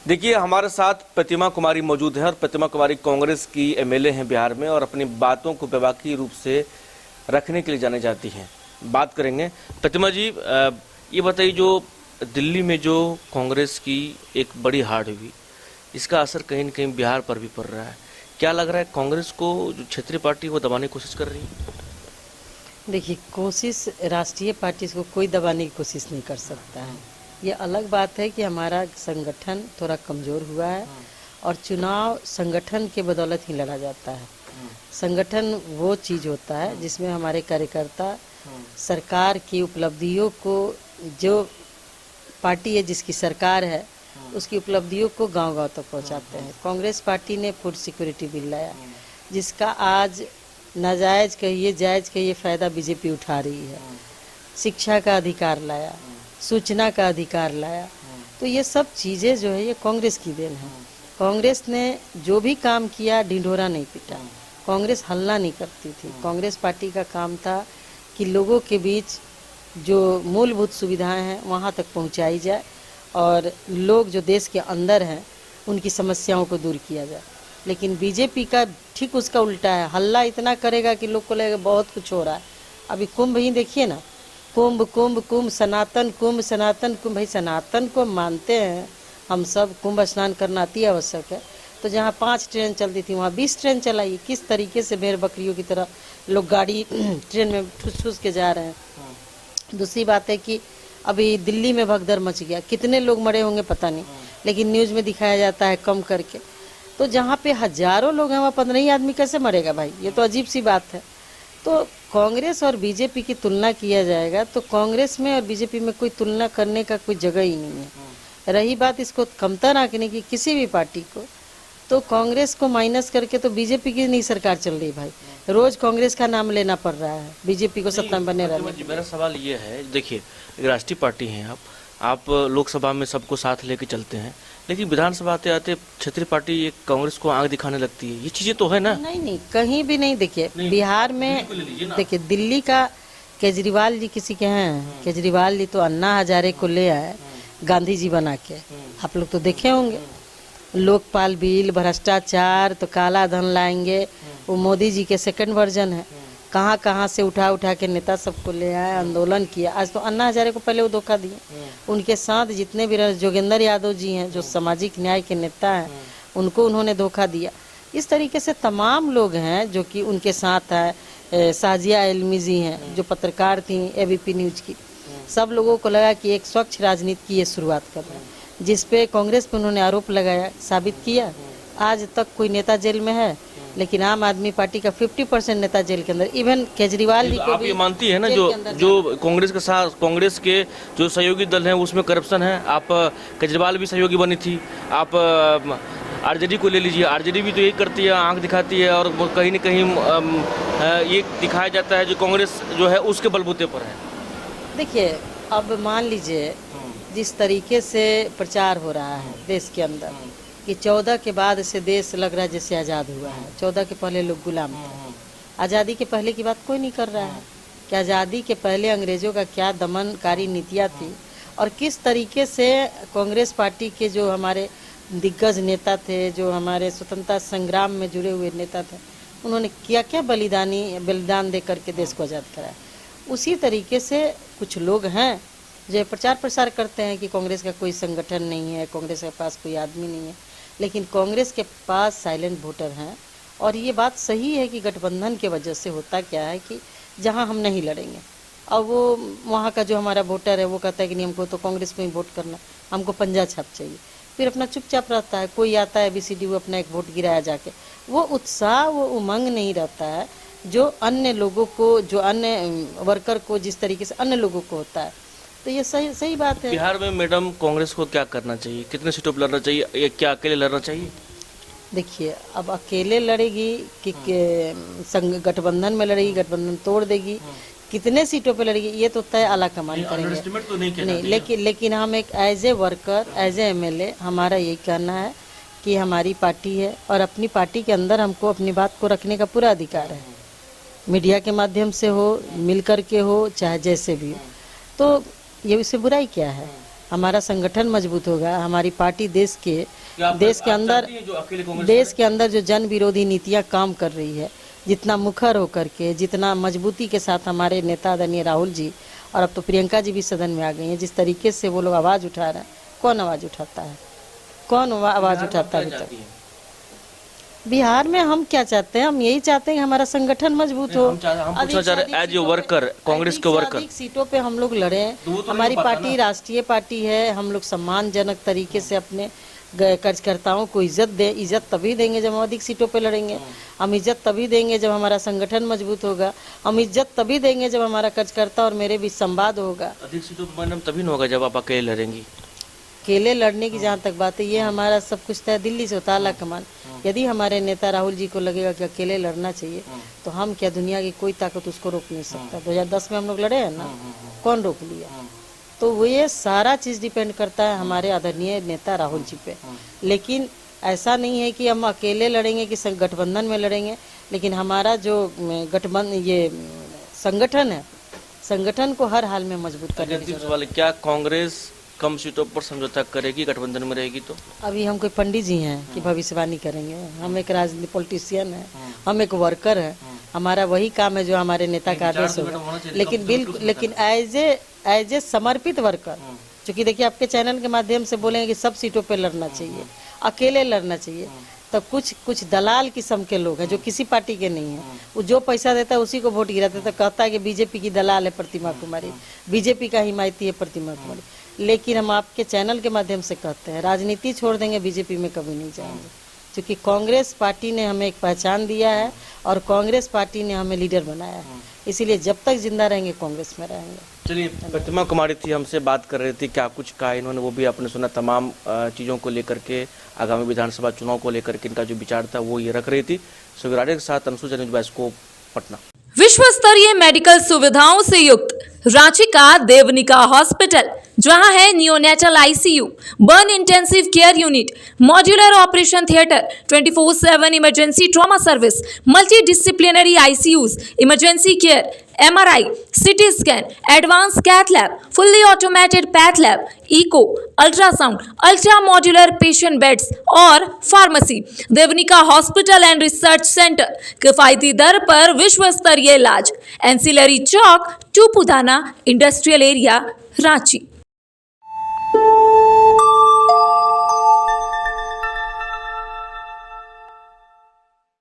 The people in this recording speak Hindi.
देखिए, हमारे साथ प्रतिमा कुमारी मौजूद है और प्रतिमा कुमारी कांग्रेस की एमएलए हैं बिहार में और अपनी बातों को बेबाकी रूप से रखने के लिए जाने जाती हैं। बात करेंगे प्रतिमा जी। ये बताइए, जो दिल्ली में जो कांग्रेस की एक बड़ी हार हुई, इसका असर कहीं न कहीं बिहार पर भी पड़ रहा है। क्या लग रहा है, कांग्रेस को जो क्षेत्रीय पार्टी वो दबाने की कोशिश कर रही है? देखिए, कोशिश राष्ट्रीय पार्टी को कोई दबाने की कोशिश नहीं कर सकता है। ये अलग बात है कि हमारा संगठन थोड़ा कमज़ोर हुआ है और चुनाव संगठन के बदौलत ही लड़ा जाता है। संगठन वो चीज़ होता है जिसमें हमारे कार्यकर्ता सरकार की उपलब्धियों को, जो पार्टी है जिसकी सरकार है उसकी उपलब्धियों को गांव-गांव तक पहुंचाते हैं। कांग्रेस पार्टी ने फूड सिक्योरिटी बिल लाया, जिसका आज नाजायज़ कहिए जायज़ कहिए फ़ायदा बीजेपी उठा रही है। शिक्षा का अधिकार लाया, सूचना का अधिकार लाया, तो ये सब चीज़ें जो है ये कांग्रेस की देन है। कांग्रेस ने जो भी काम किया ढिंढोरा नहीं पीटा, कांग्रेस हल्ला नहीं करती थी। कांग्रेस पार्टी का काम था कि लोगों के बीच जो मूलभूत सुविधाएं हैं वहाँ तक पहुँचाई जाए और लोग जो देश के अंदर हैं उनकी समस्याओं को दूर किया जाए। लेकिन बीजेपी का ठीक उसका उल्टा है, हल्ला इतना करेगा कि लोग को लगेगा बहुत कुछ हो रहा है। अभी कुंभ ही देखिए ना, कुंभ कुंभ कुंभ, सनातन कुंभ सनातन कुंभ। भाई सनातन को मानते हैं हम सब, कुंभ स्नान करना अति आवश्यक है। तो जहाँ 5 ट्रेन चलती थी वहाँ 20 ट्रेन चलाई। किस तरीके से भेड़ बकरियों की तरह लोग गाड़ी ट्रेन में ठूस ठूस के जा रहे हैं। दूसरी बात है कि अभी दिल्ली में भगदड़ मच गया, कितने लोग मरे होंगे पता नहीं, लेकिन न्यूज़ में दिखाया जाता है कम करके। तो जहाँ पे हजारों लोग हैं वहाँ 15 ही आदमी कैसे मरेगा भाई? ये तो अजीब सी बात है। तो कांग्रेस और बीजेपी की तुलना किया जाएगा तो कांग्रेस में और बीजेपी में कोई तुलना करने का कोई जगह ही नहीं है। रही बात इसको कमतर आंकने की किसी भी पार्टी को, तो कांग्रेस को माइनस करके तो बीजेपी की नहीं सरकार चल रही भाई। रोज कांग्रेस का नाम लेना पड़ रहा है बीजेपी को सत्ता में बने रहने। मेरा सवाल ये है, देखिए एक राष्ट्रीय पार्टी हैं आप लोकसभा में सबको साथ लेके चलते हैं, लेकिन विधानसभा आते आते क्षेत्रीय पार्टी एक कांग्रेस को आंख दिखाने लगती है। ये चीजें तो है ना? नहीं, कहीं भी नहीं। देखिए बिहार में, देखिए दिल्ली का केजरीवाल जी किसी के हैं? केजरीवाल जी तो अन्ना हजारे को ले आए गांधी जी बना के, आप लोग तो देखे होंगे। लोकपाल बिल, भ्रष्टाचार, तो काला धन लाएंगे, वो मोदी जी के सेकंड वर्जन है। कहाँ कहाँ से उठा उठा के नेता सबको ले आए, आंदोलन किया। आज तो अन्ना हजारे को पहले वो धोखा दिए, उनके साथ जितने भी जोगेंद्र यादव जी हैं जो सामाजिक न्याय के नेता हैं उनको उन्होंने धोखा दिया। इस तरीके से तमाम लोग हैं जो कि उनके साथ है। साजिया एलमी जी हैं जो पत्रकार थी एबीपी न्यूज की। सब लोगों को लगा कि एक स्वच्छ राजनीति की ये शुरुआत कर रहे हैं, जिसपे कांग्रेस पे उन्होंने आरोप लगाया, साबित किया। आज तक कोई नेता जेल में है, लेकिन आम आदमी पार्टी का 50% नेता जेल के अंदर। इवन केजरीवाल जी को आप भी ये मानती है ना, जो कांग्रेस के साथ कांग्रेस के जो सहयोगी दल हैं उसमें करप्शन है? आप केजरीवाल भी सहयोगी बनी थी, आप आरजेडी को ले लीजिए, आरजेडी भी तो यही करती है, आंख दिखाती है और कहीं न कहीं ये दिखाया जाता है जो कांग्रेस जो है उसके बलबूते पर है। देखिए अब मान लीजिए जिस तरीके से प्रचार हो रहा है देश के अंदर कि 14 के बाद से देश लग रहा है जैसे आज़ाद हुआ है। 14 के पहले लोग गुलाम थे। आज़ादी के पहले की बात कोई नहीं कर रहा है कि आज़ादी के पहले अंग्रेज़ों का क्या दमनकारी नीतियाँ थी और किस तरीके से कांग्रेस पार्टी के जो हमारे दिग्गज नेता थे, जो हमारे स्वतंत्रता संग्राम में जुड़े हुए नेता थे, उन्होंने क्या क्या बलिदान दे करके देश को आज़ाद कराया। उसी तरीके से कुछ लोग हैं जो प्रचार प्रसार करते हैं कि कांग्रेस का कोई संगठन नहीं है, कांग्रेस के पास कोई आदमी नहीं है, लेकिन कांग्रेस के पास साइलेंट वोटर हैं। और ये बात सही है कि गठबंधन के वजह से होता क्या है कि जहां हम नहीं लड़ेंगे और वो वहां का जो हमारा वोटर है वो कहता है कि नहीं हमको तो कांग्रेस में ही वोट करना, हमको पंजा छाप चाहिए, फिर अपना चुपचाप रहता है। कोई आता है ABCD वो अपना एक वोट गिराया जाके, वो उत्साह वो उमंग नहीं रहता है जो अन्य लोगों को, जो अन्य वर्कर को जिस तरीके से अन्य लोगों को होता है। तो ये सही बात है। बिहार में मैडम कांग्रेस को क्या करना चाहिए? कितने सीटों पर लड़ना चाहिए या क्या अकेले लड़ना चाहिए? देखिए अब अकेले लड़ेगी कि गठबंधन में लड़ेगी, गठबंधन तोड़ देगी, कितने सीटों पे लड़ेगी ये तो तय आला कमान करेंगे। तो नहीं, लेकिन हम एक as a worker, as a MLA हमारा यही कहना है कि हमारी पार्टी है और अपनी पार्टी के अंदर हमको अपनी बात को रखने का पूरा अधिकार है। मीडिया के माध्यम से हो, मिल कर के हो, चाहे जैसे भी हो, तो ये इससे बुराई क्या है? हमारा संगठन मजबूत होगा, हमारी पार्टी देश के आप अंदर चाहती हैं जो अकेले कांग्रेस देश के अंदर जो जन विरोधी नीतियां काम कर रही है, जितना मुखर होकर के, जितना मजबूती के साथ हमारे नेता आदरणीय राहुल जी और अब तो प्रियंका जी भी सदन में आ गई हैं, जिस तरीके से वो लोग आवाज़ उठा रहे हैं, कौन आवाज़ उठाता है? कौन आवाज़ उठाता है अभी तक? बिहार में हम क्या चाहते हैं? हम यही चाहते हैं कि हमारा संगठन मजबूत हो। हम पूछना चाह रहे हैं एज ए वर्कर, कांग्रेस के वर्कर अधिक सीटों पे हम लोग लड़े। तो वो तो नहीं हमारी हो पाता पार्टी राष्ट्रीय पार्टी है, हम लोग सम्मानजनक तरीके से अपने कार्यकर्ताओं को इज्जत दे। इज्जत तभी देंगे जब हम अधिक सीटों पे लड़ेंगे। हम इज्जत तभी देंगे जब हमारा संगठन मजबूत होगा। हम इज्जत तभी देंगे जब हमारा कार्यकर्ता और मेरे बीच संवाद होगा। अधिक सीटों पर मैडम तभी न होगा जब आप अकेले लड़ेंगी। अकेले लड़ने की जहाँ तक बात है, ये हमारा सब कुछ तय दिल्ली से होता है, आला कमान। यदि हमारे नेता राहुल जी को लगेगा कि अकेले लड़ना चाहिए, तो हम क्या, दुनिया की कोई ताकत उसको रोक नहीं सकता। 2010 में हम लोग लड़े हैं ना, कौन रोक लिया? तो वो ये सारा चीज़ डिपेंड करता है हमारे आदरणीय नेता राहुल जी पे। लेकिन ऐसा नहीं है कि हम अकेले लड़ेंगे कि गठबंधन में लड़ेंगे, लेकिन हमारा जो ये संगठन है, संगठन को हर हाल में मजबूत करने की अंतिम सवाल है, क्या कांग्रेस कम सीटों पर समझौता करेगी गठबंधन में रहेगी तो? अभी हम कोई पंडित जी हैं कि भविष्यवाणी करेंगे? हम एक राजनीतिक पॉलिटिशियन है, हम एक वर्कर है। हमारा वही काम है जो हमारे नेता का आदेश होगा। लेकिन बिल्कुल, लेकिन एज ए समर्पित वर्कर, क्योंकि देखिए आपके चैनल के माध्यम से बोलेंगे कि सब सीटों पे लड़ना चाहिए, अकेले लड़ना चाहिए, तब कुछ दलाल किस्म के लोग हैं जो किसी पार्टी के नहीं है। वो जो पैसा देता है उसी को वोट गिराता है, तो कहता है कि बीजेपी की दलाल है प्रतिमा कुमारी, बीजेपी का हिमायती है प्रतिमा कुमारी। लेकिन हम आपके चैनल के माध्यम से कहते हैं, राजनीति छोड़ देंगे, बीजेपी में कभी नहीं जाएंगे, क्योंकि कांग्रेस पार्टी ने हमें एक पहचान दिया है और कांग्रेस पार्टी ने हमें लीडर बनाया है। इसीलिए जब तक जिंदा रहेंगे कांग्रेस में रहेंगे। चलिए, प्रतिमा कुमारी थी, हमसे बात कर रही थी, क्या कुछ कहा इन्होंने, वो भी आपने सुना। तमाम चीज़ों को लेकर के, आगामी विधानसभा चुनाव को लेकर के इनका जो विचार था वो ये रख रही थी। सुविराड़े के साथ अंशु न्यूज़ बाइस्कोप, पटना। विश्व स्तरीय मेडिकल सुविधाओं से युक्त रांची का देवनिका हॉस्पिटल, जहां है neonatal ICU, burn intensive care unit, modular operation theatre, 24/7 emergency trauma service, multi disciplinary ICUs, emergency care, MRI, CT scan, advance cath lab, fully automated path lab, echo, ultrasound, ultra modular patient beds और pharmacy. Devnika hospital and research centre, किफायती दर पर विश्व स्तरीय इलाज। एंसिलरी चौक, टूपुदाना इंडस्ट्रियल एरिया, रांची।